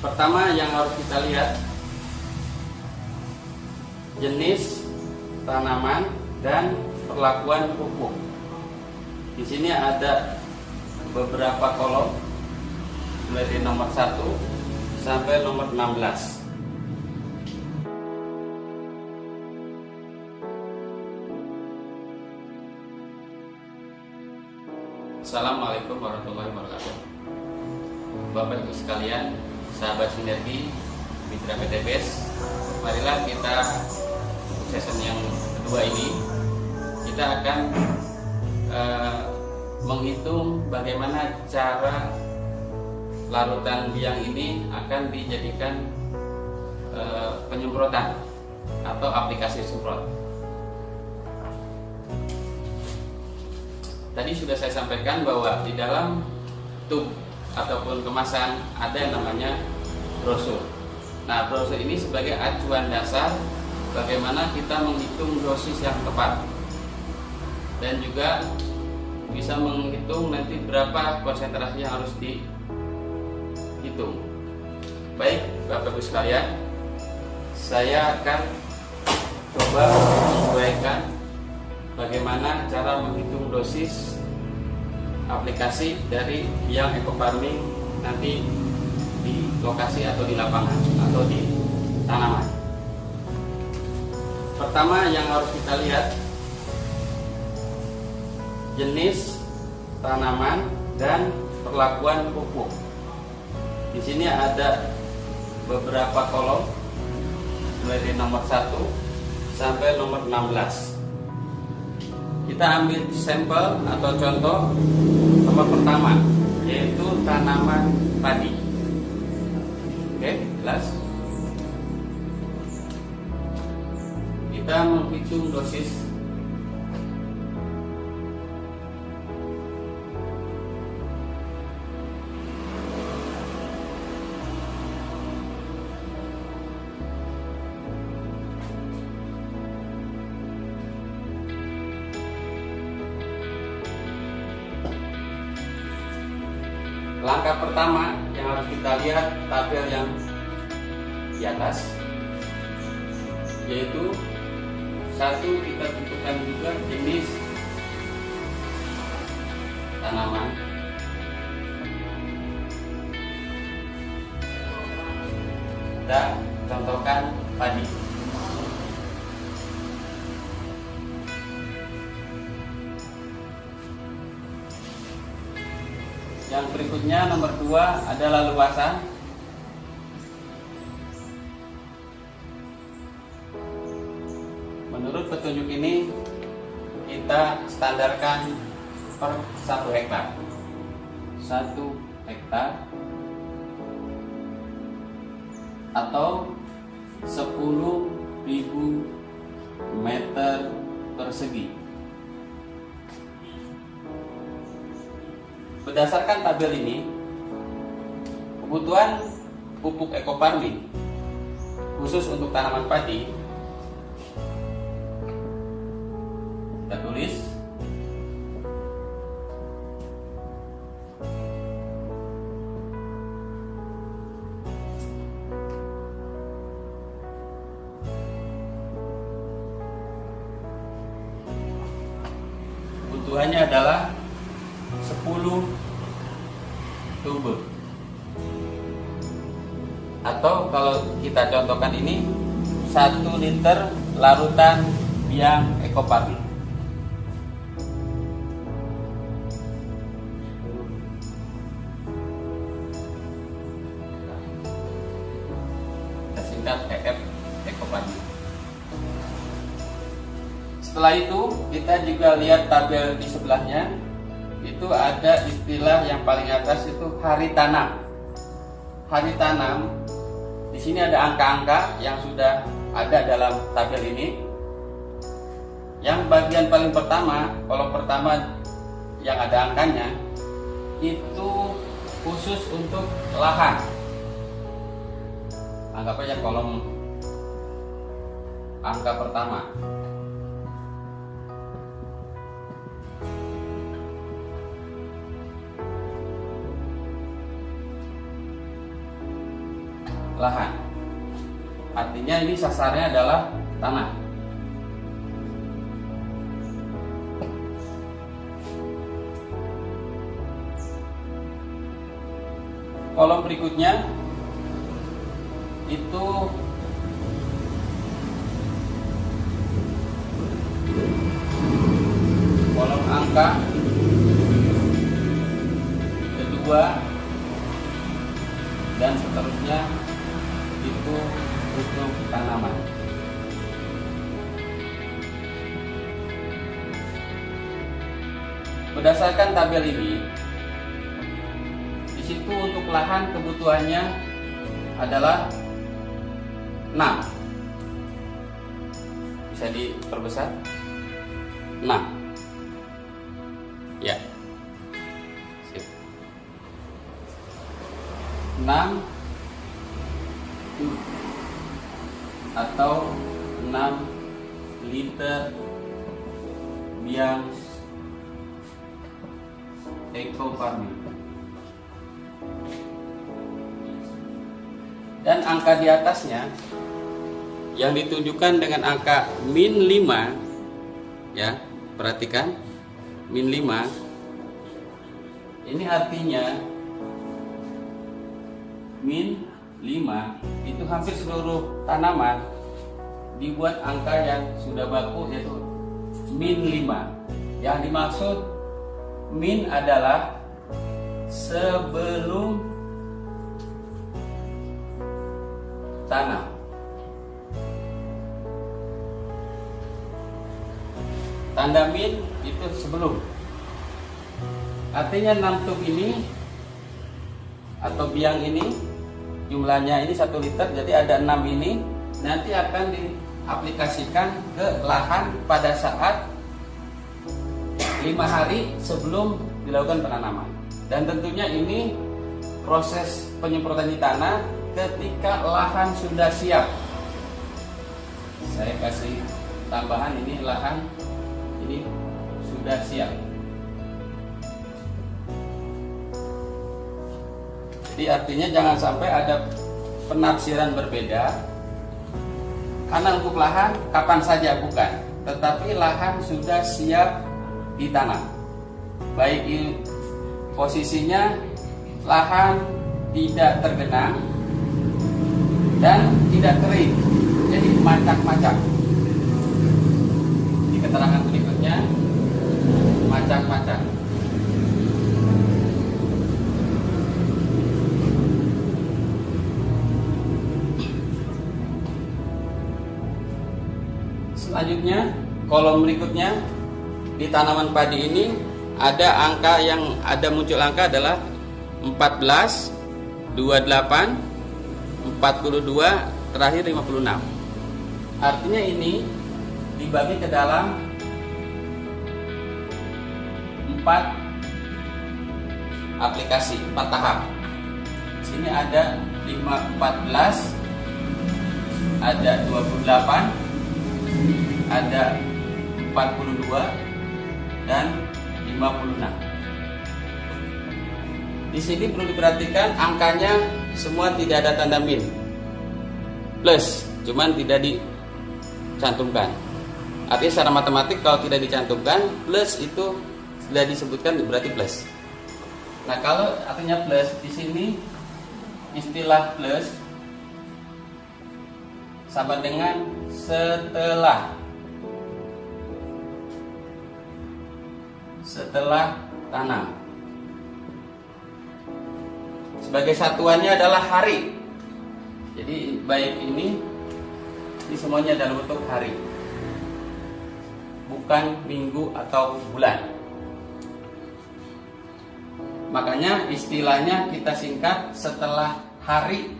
Pertama yang harus kita lihat jenis tanaman dan perlakuan pupuk. Di sini ada beberapa kolom mulai dari nomor 1 sampai nomor 16. Assalamualaikum warahmatullahi wabarakatuh. Bapak Ibu sekalian, sahabat Sinergi, mitra PTBS, marilah kita untuk season yang kedua ini kita akan menghitung bagaimana cara larutan biang ini akan dijadikan penyemprotan atau aplikasi semprot. Tadi sudah saya sampaikan bahwa di dalam tub ataupun kemasan ada yang namanya brosur. Nah, brosur ini sebagai acuan dasar bagaimana kita menghitung dosis yang tepat dan juga bisa menghitung nanti berapa konsentrasi yang harus dihitung. Baik, Bapak Ibu sekalian, saya akan coba menyesuaikan bagaimana cara menghitung dosis aplikasi dari biang ekofarming nanti di lokasi atau di lapangan atau di tanaman. Pertama yang harus kita lihat jenis tanaman dan perlakuan pupuk. Di sini ada beberapa kolom mulai dari nomor 1 sampai nomor 16. Kita ambil sampel atau contoh nomor pertama, yaitu tanaman padi. Oke, jelas? Kita menghitung dosis langkah pertama yang harus kita lihat tabel yang di atas, yaitu satu kita tentukan juga jenis tanaman, dan contohkan padi. Yang berikutnya nomor 2 adalah luasan. Menurut petunjuk ini kita standarkan per 1 hektar. 1 hektar atau 10.000 meter persegi. Berdasarkan tabel ini, kebutuhan pupuk ekofarming khusus untuk tanaman padi kita tulis kebutuhannya adalah 10 tube, atau kalau kita contohkan ini 1 liter larutan biang ekofarming. Kita singkat EF ekofarming. Setelah itu kita juga lihat tabel di sebelahnya. Itu ada istilah yang paling atas itu hari tanam. Hari tanam, di sini ada angka-angka yang sudah ada dalam tabel ini. Yang bagian paling pertama, kolom pertama yang ada angkanya, itu khusus untuk lahan. Anggap aja kolom angka pertama. lahan. Artinya ini sasarnya adalah tanah. Kolom berikutnya itu kolom angka kedua dan seterusnya itu untuk tanaman. Berdasarkan tabel ini, di situ untuk lahan kebutuhannya adalah 6. Bisa diperbesar 6. Ya. Sip. 6 atau 6 liter biang eco farming. Dan angka di atasnya yang ditunjukkan dengan angka -5, ya, perhatikan -5. Ini artinya -5 itu hampir seluruh tanaman dibuat angka yang sudah baku, yaitu -5. Yang dimaksud min adalah sebelum tanam. Tanda min itu sebelum. Artinya 6 tub ini atau biang ini jumlahnya ini 1 liter, jadi ada 6 ini nanti akan diaplikasikan ke lahan pada saat 5 hari sebelum dilakukan penanaman. Dan tentunya ini proses penyemprotan di tanah ketika lahan sudah siap. Saya kasih tambahan, ini lahan ini sudah siap. Jadi artinya jangan sampai ada penafsiran berbeda. Karena untuk lahan kapan saja bukan, tetapi lahan sudah siap ditanam. Baik ini posisinya lahan tidak tergenang dan tidak kering, jadi macak-macak. Di keterangan berikutnya macak-macak. Selanjutnya kolom berikutnya, di tanaman padi ini ada angka yang ada muncul angka adalah 14, 28, 42, terakhir 56. Artinya ini dibagi ke dalam 4 aplikasi, 4 tahap. Di sini ada 14, ada 28, ada 42 dan 56. Di sini perlu diperhatikan angkanya semua tidak ada tanda min, plus, cuman tidak dicantumkan. Artinya secara matematik kalau tidak dicantumkan, plus itu sudah disebutkan berarti plus. Nah, kalau artinya plus di sini istilah plus sama dengan setelah tanam. Sebagai satuannya adalah hari. Jadi baik ini semuanya dalam bentuk hari, bukan minggu atau bulan. Makanya istilahnya kita singkat setelah hari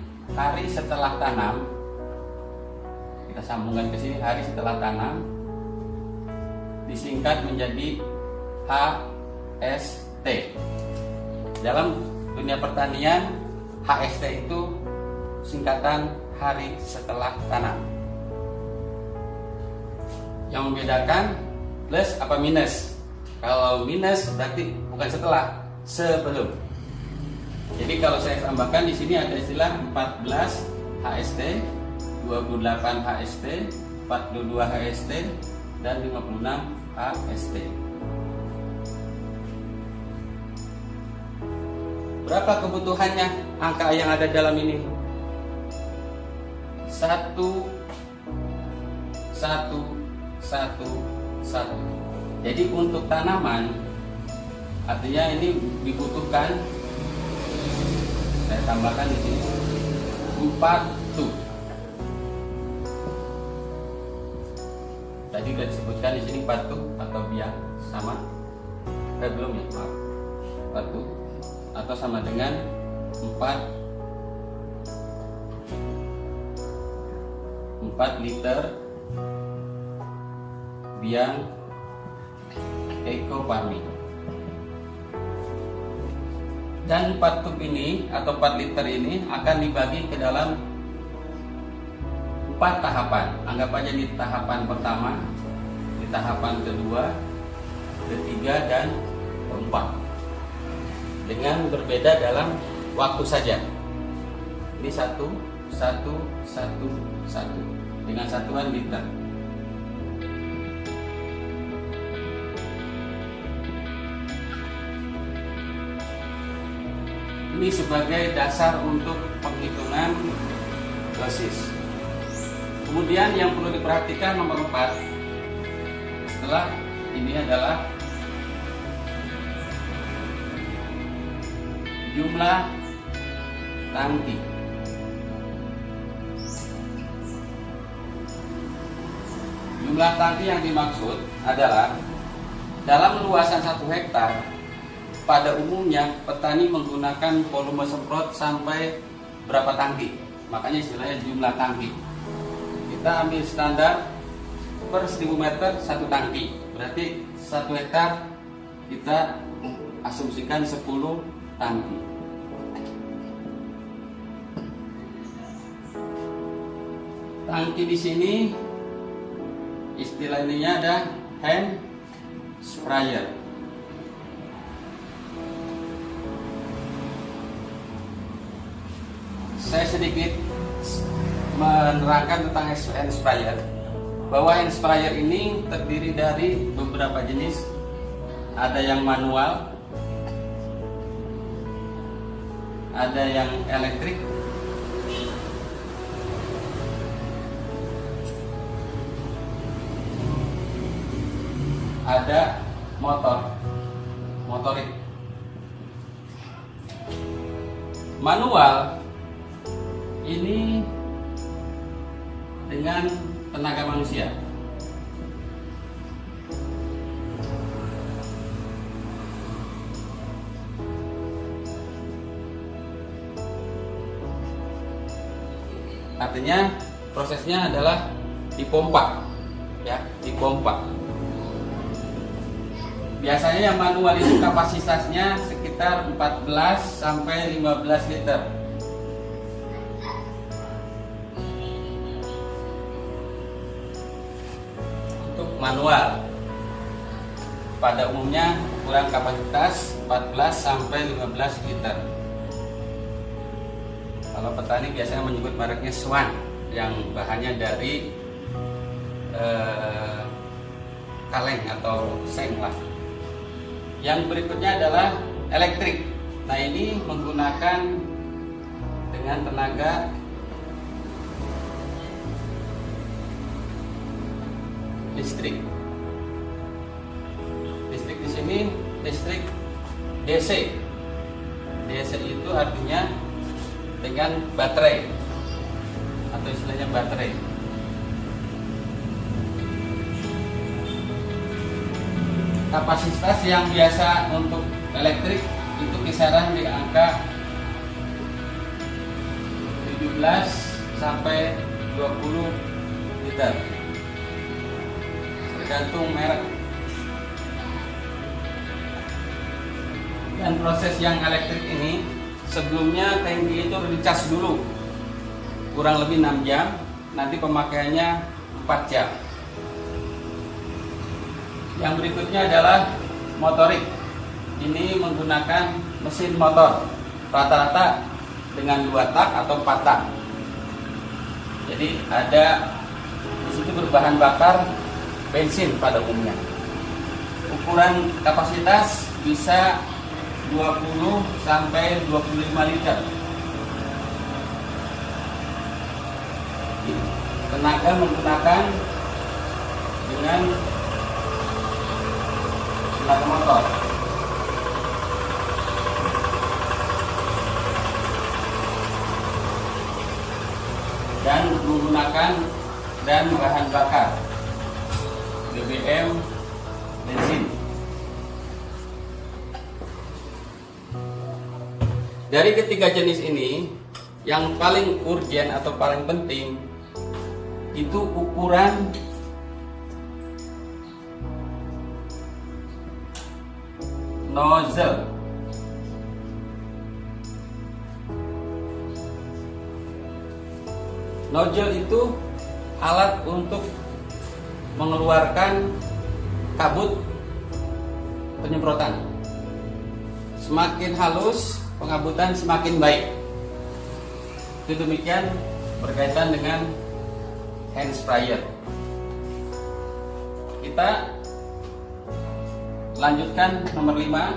setelah tanam. Kita sambungkan ke sini, hari setelah tanam disingkat menjadi HST. Dalam dunia pertanian, HST itu singkatan hari setelah tanam. Yang membedakan plus apa minus. Kalau minus berarti bukan setelah, sebelum. Jadi kalau saya tambahkan di sini ada istilah 14, HST, 28 HST, 42 HST, dan 56 HST. Berapa kebutuhannya angka yang ada dalam ini? 1, 1, 1, 1. Jadi untuk tanaman, artinya ini dibutuhkan, saya tambahkan di sini 4 tub. Tadi sudah disebutkan di sini 4 tub atau biang sama, belum ya, maaf, 4 tub atau sama dengan 4 liter biang ekoparmi. Dan 4 tub ini atau 4 liter ini akan dibagi ke dalam 4 tahapan. Anggap aja di tahapan pertama, di tahapan kedua, ketiga, dan keempat, dengan berbeda dalam waktu saja. Ini 1, 1, 1, 1 dengan satuan liter. Ini sebagai dasar untuk penghitungan dosis. Kemudian yang perlu diperhatikan nomor 4 setelah ini adalah jumlah tangki. Jumlah tangki yang dimaksud adalah dalam luasan 1 hektar. Pada umumnya petani menggunakan volume semprot sampai berapa tangki, makanya istilahnya jumlah tangki. Kita ambil standar per 1000 meter 1 tangki, berarti 1 hektar kita asumsikan 10 tangki. Tangki di sini istilahnya ada hand sprayer. Saya sedikit menerangkan tentang hand sprayer, bahwa hand sprayer ini terdiri dari beberapa jenis. Ada yang manual, ada yang elektrik, ada motorik. Manual ini dengan tenaga manusia. Artinya prosesnya adalah dipompa, ya, dipompa. Biasanya yang manual itu kapasitasnya sekitar 14 sampai 15 liter. Manual pada umumnya ukuran kapasitas 14 sampai 15 liter. Kalau petani biasanya menyebut mereknya Swan yang bahannya dari kaleng atau seng lah. Yang berikutnya adalah elektrik. Nah, ini menggunakan dengan tenaga listrik. Listrik di sini listrik DC. DC itu artinya dengan baterai atau istilahnya baterai. Kapasitas yang biasa untuk elektrik itu kisaran di angka 17 sampai 20 liter. Tergantung merek. Dan proses yang elektrik ini sebelumnya tangki itu dicas dulu kurang lebih 6 jam, nanti pemakaiannya 4 jam. Yang berikutnya adalah motorik. Ini menggunakan mesin motor rata-rata dengan 2 tak atau 4 tak. Jadi ada di situ berbahan bakar bensin pada umumnya. Ukuran kapasitas bisa 20 sampai 25 liter. Tenaga menggunakan dengan tenaga motor. Dan menggunakan bahan bakar BBM, bensin. Dari ketiga jenis ini, yang paling urgen atau paling penting itu ukuran nozzle. Nozzle itu alat untuk mengeluarkan kabut penyemprotan. Semakin halus pengabutan semakin baik. Itu demikian berkaitan dengan hand sprayer. Kita lanjutkan nomor 5.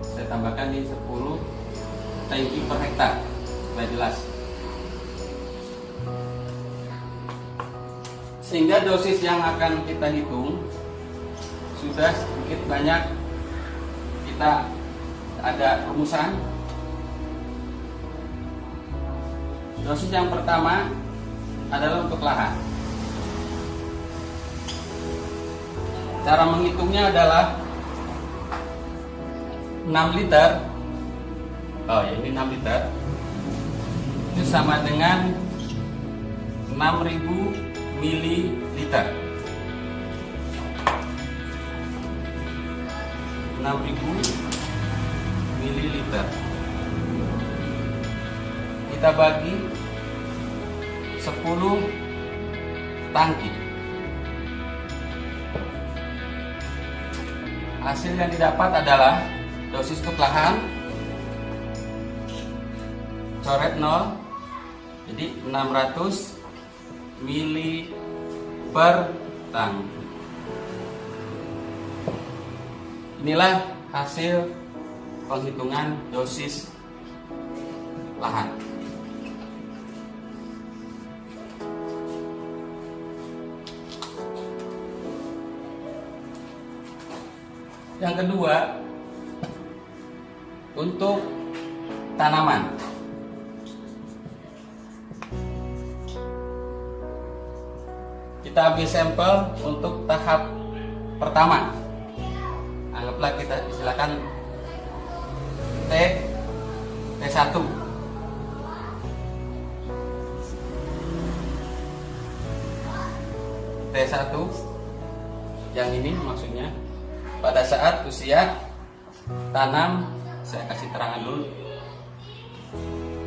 Saya tambahkan di 10 tangki per hektar supaya jelas. Sehingga dosis yang akan kita hitung sudah sedikit banyak kita ada rumusan. Dosis yang pertama adalah untuk lahan. Cara menghitungnya adalah 6 liter. Oh ya, ini 6 liter. Itu sama dengan 6000 mililiter. 6000 mililiter. Kita bagi 10 tangki. Hasil yang didapat adalah dosis untuk lahan coret 0, jadi 600 mili per tangki. Inilah hasil penghitungan dosis lahan. Yang kedua, untuk tanaman. Kita ambil sampel untuk tahap pertama. Anggaplah kita silakan T1. T1 yang ini maksudnya pada saat usia tanam, saya kasih terangan dulu,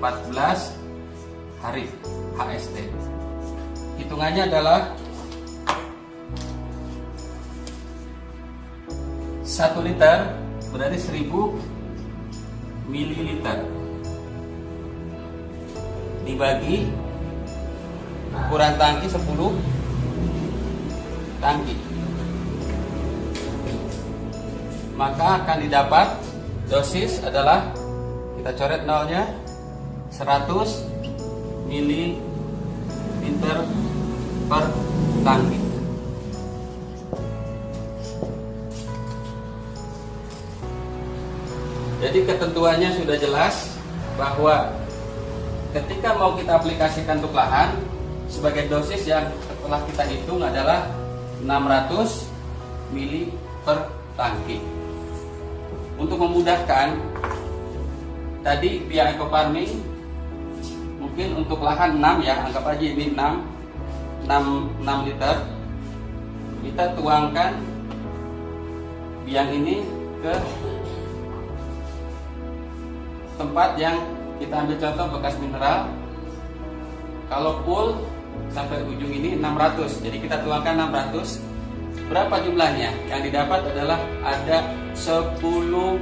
14 hari HST. Hitungannya adalah 1 liter berarti 1000 mililiter dibagi ukuran tangki 10 tangki, maka akan didapat dosis adalah, kita coret nolnya, 100 mililiter per tangki. Jadi ketentuannya sudah jelas bahwa ketika mau kita aplikasikan untuk lahan, sebagai dosis yang setelah kita hitung adalah 600 mili per tangki. Untuk memudahkan, tadi via eco farming mungkin untuk lahan 6 ya, anggap aja ini 6 liter. Kita tuangkan biang ini ke tempat yang kita ambil contoh bekas mineral. Kalau full sampai ujung ini 600, jadi kita tuangkan 600. Berapa jumlahnya? Yang didapat adalah ada 10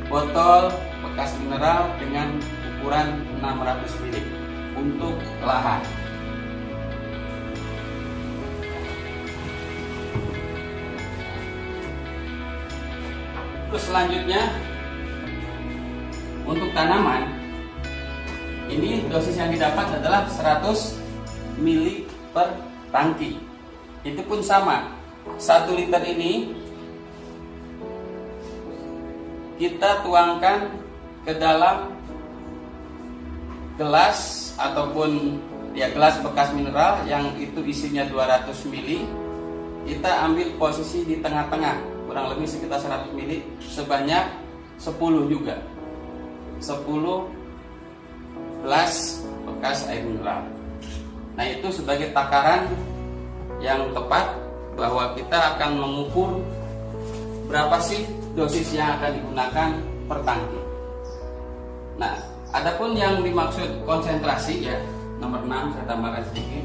botol bekas bekas mineral dengan ukuran 600 ml untuk lahan. Terus selanjutnya untuk tanaman, ini dosis yang didapat adalah 100 ml per tangki. Itu pun sama, 1 liter ini kita tuangkan ke dalam gelas ataupun gelas bekas mineral yang itu isinya 200 ml. Kita ambil posisi di tengah-tengah, kurang lebih sekitar 100 ml, sebanyak 10 juga. 10 gelas bekas air mineral. Nah, itu sebagai takaran yang tepat bahwa kita akan mengukur berapa sih dosis yang akan digunakan per tangki. Nah, adapun yang dimaksud konsentrasi ya, nomor 6 saya tambahkan sedikit.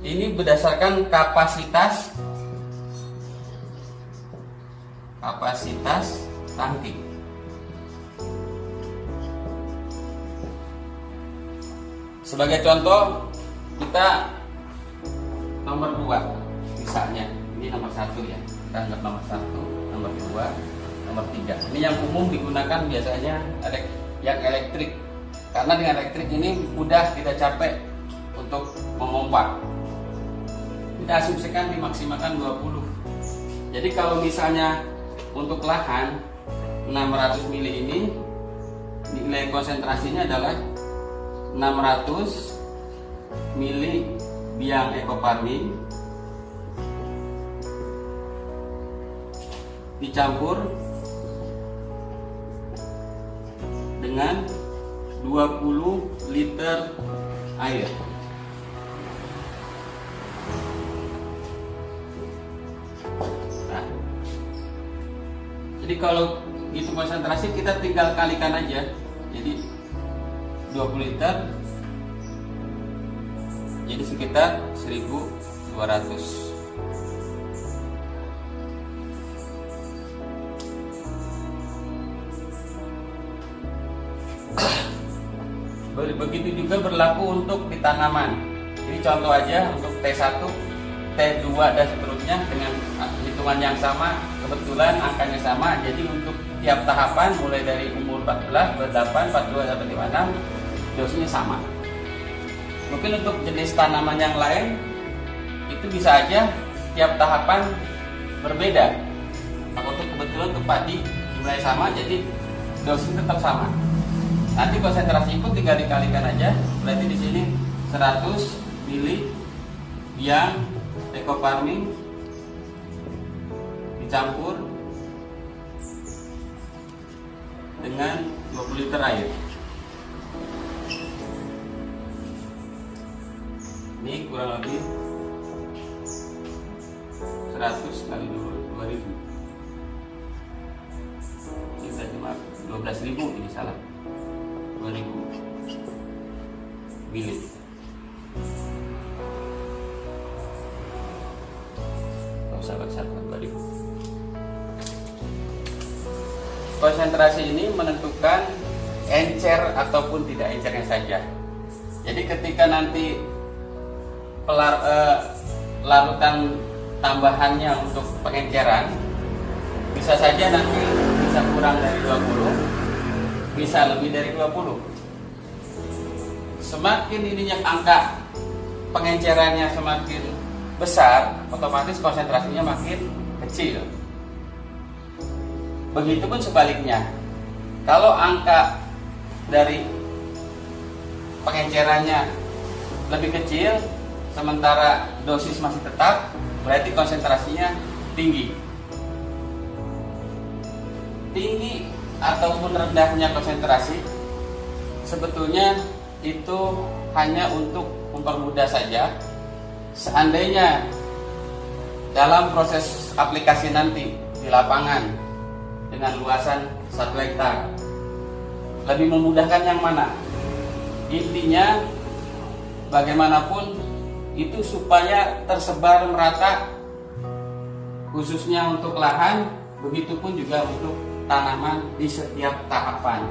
Ini berdasarkan kapasitas tangki. Sebagai contoh, kita nomor 2 misalnya, ini nomor 1 ya, kita anggap nomor 1, nomor 2, nomor 3. Ini yang umum digunakan biasanya yang elektrik, karena dengan elektrik ini mudah kita capek untuk memompa. Kita asumsikan dimaksimalkan 20. Jadi kalau misalnya untuk lahan 600 ml ini, nilai konsentrasinya adalah 600 ml biang ekoparmin dicampur dengan 20 liter air. Nah, jadi kalau itu konsentrasi kita tinggal kalikan aja. Jadi 20 liter jadi sekitar 1200. Begitu juga berlaku untuk di tanaman. Ini contoh aja untuk T1, T2 dan seterusnya dengan hitungan yang sama, kebetulan angkanya sama. Jadi untuk tiap tahapan mulai dari umur 14, 28, 42 sampai 56 dosisnya sama. Mungkin untuk jenis tanaman yang lain itu bisa aja tiap tahapan berbeda. Untuk kebetulan untuk padi jumlahnya sama, jadi dosisnya tetap sama. Nanti konsentrasi pun tinggal dikalikan aja. Berarti di sini 100 ml biang ekoparmin dicampur dengan 20 liter air. Ini kurang lebih 100 kali 2000. Ini cuma 12.000, ini salah. 2000 ml. Sahabat 2000. Konsentrasi ini menentukan encer ataupun tidak encernya saja. Jadi ketika nanti larutan tambahannya untuk pengenceran, bisa saja nanti bisa kurang dari 20, bisa lebih dari 20. Semakin ininya angka pengencerannya semakin besar, otomatis konsentrasinya makin kecil. Begitupun sebaliknya, kalau angka dari pengencerannya lebih kecil sementara dosis masih tetap, berarti konsentrasinya tinggi. Tinggi ataupun rendahnya konsentrasi sebetulnya itu hanya untuk mempermudah saja. Seandainya dalam proses aplikasi nanti di lapangan dengan luasan 1 hektar, lebih memudahkan yang mana? Intinya bagaimanapun itu supaya tersebar merata, khususnya untuk lahan, begitupun juga untuk tanaman di setiap tahapan,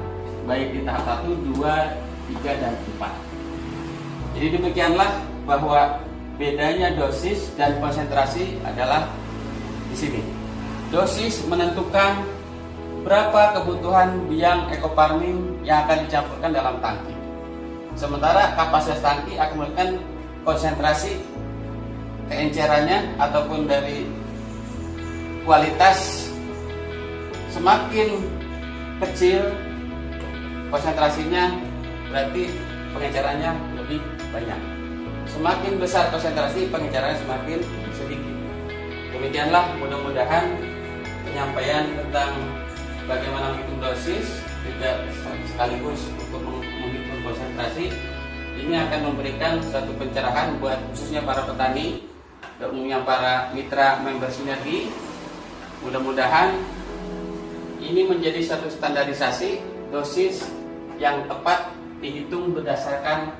baik di tahap 1, 2, 3, dan 4. Jadi demikianlah bahwa bedanya dosis dan konsentrasi adalah di sini. Dosis menentukan berapa kebutuhan biang ekofarming yang akan dicampurkan dalam tangki. Sementara kapasitas tangki akan menentukan konsentrasi keencerannya ataupun dari kualitas. Semakin kecil konsentrasinya berarti pengencerannya lebih banyak. Semakin besar konsentrasi, pengencerannya semakin sedikit. Demikianlah mudah-mudahan penyampaian tentang bagaimana menghitung dosis juga sekaligus untuk menghitung konsentrasi ini akan memberikan satu pencerahan buat khususnya para petani dan umumnya para mitra member Sinergi. Mudah-mudahan ini menjadi satu standarisasi dosis yang tepat dihitung berdasarkan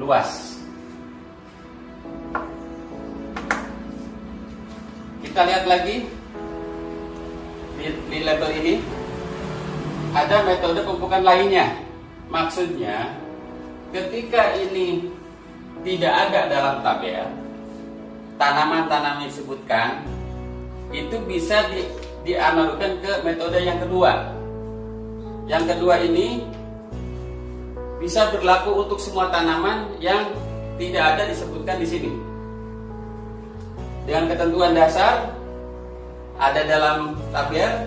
luas. Kita lihat lagi di level ini ada metode pemupukan lainnya. Maksudnya ketika ini tidak ada dalam tabel tanaman-tanaman yang disebutkan, itu bisa dianalogkan ke metode yang kedua. Yang kedua ini bisa berlaku untuk semua tanaman yang tidak ada disebutkan di sini. Dengan ketentuan dasar ada dalam tabel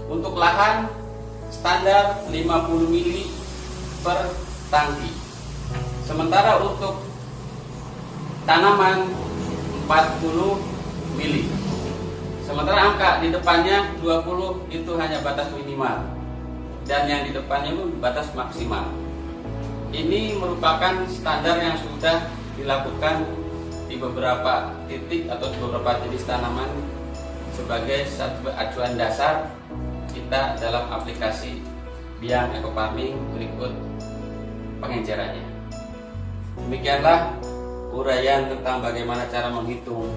untuk lahan standar 50 mili per tangki. Sementara untuk tanaman 40 mili. Sementara angka di depannya 20 itu hanya batas minimal dan yang di depannya itu batas maksimal. Ini merupakan standar yang sudah dilakukan di beberapa titik atau beberapa jenis tanaman sebagai satu acuan dasar kita dalam aplikasi biang ekofarming berikut pengencerannya. Demikianlah uraian tentang bagaimana cara menghitung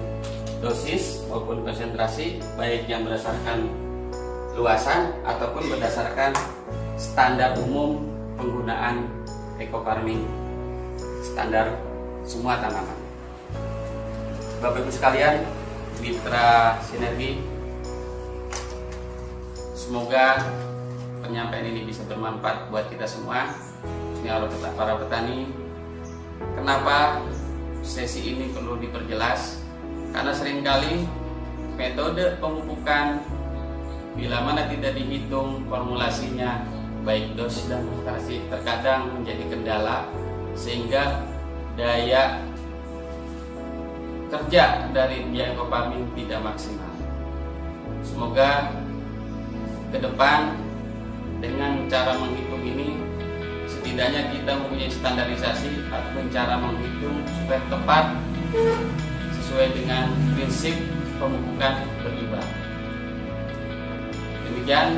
dosis maupun konsentrasi, baik yang berdasarkan luasan ataupun berdasarkan standar umum penggunaan ekofarming standar semua tanaman. Bapak Ibu sekalian, mitra Sinergi, semoga penyampaian ini bisa bermanfaat buat kita semua, khususnya para petani. Kenapa sesi ini perlu diperjelas? Karena seringkali metode pemupukan bila mana tidak dihitung formulasinya baik dosis dan konsentrasi terkadang menjadi kendala sehingga daya kerja dari biang ekofarming tidak maksimal. Semoga ke depan dengan cara menghitung ini setidaknya kita mempunyai standarisasi atau cara menghitung supaya tepat sesuai dengan prinsip pemupukan berimbang. Demikian,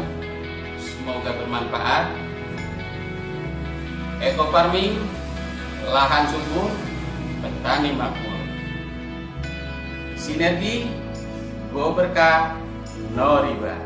semoga bermanfaat. Ekofarming, lahan subur, petani makmur. Sinergi, go berkah, no riba.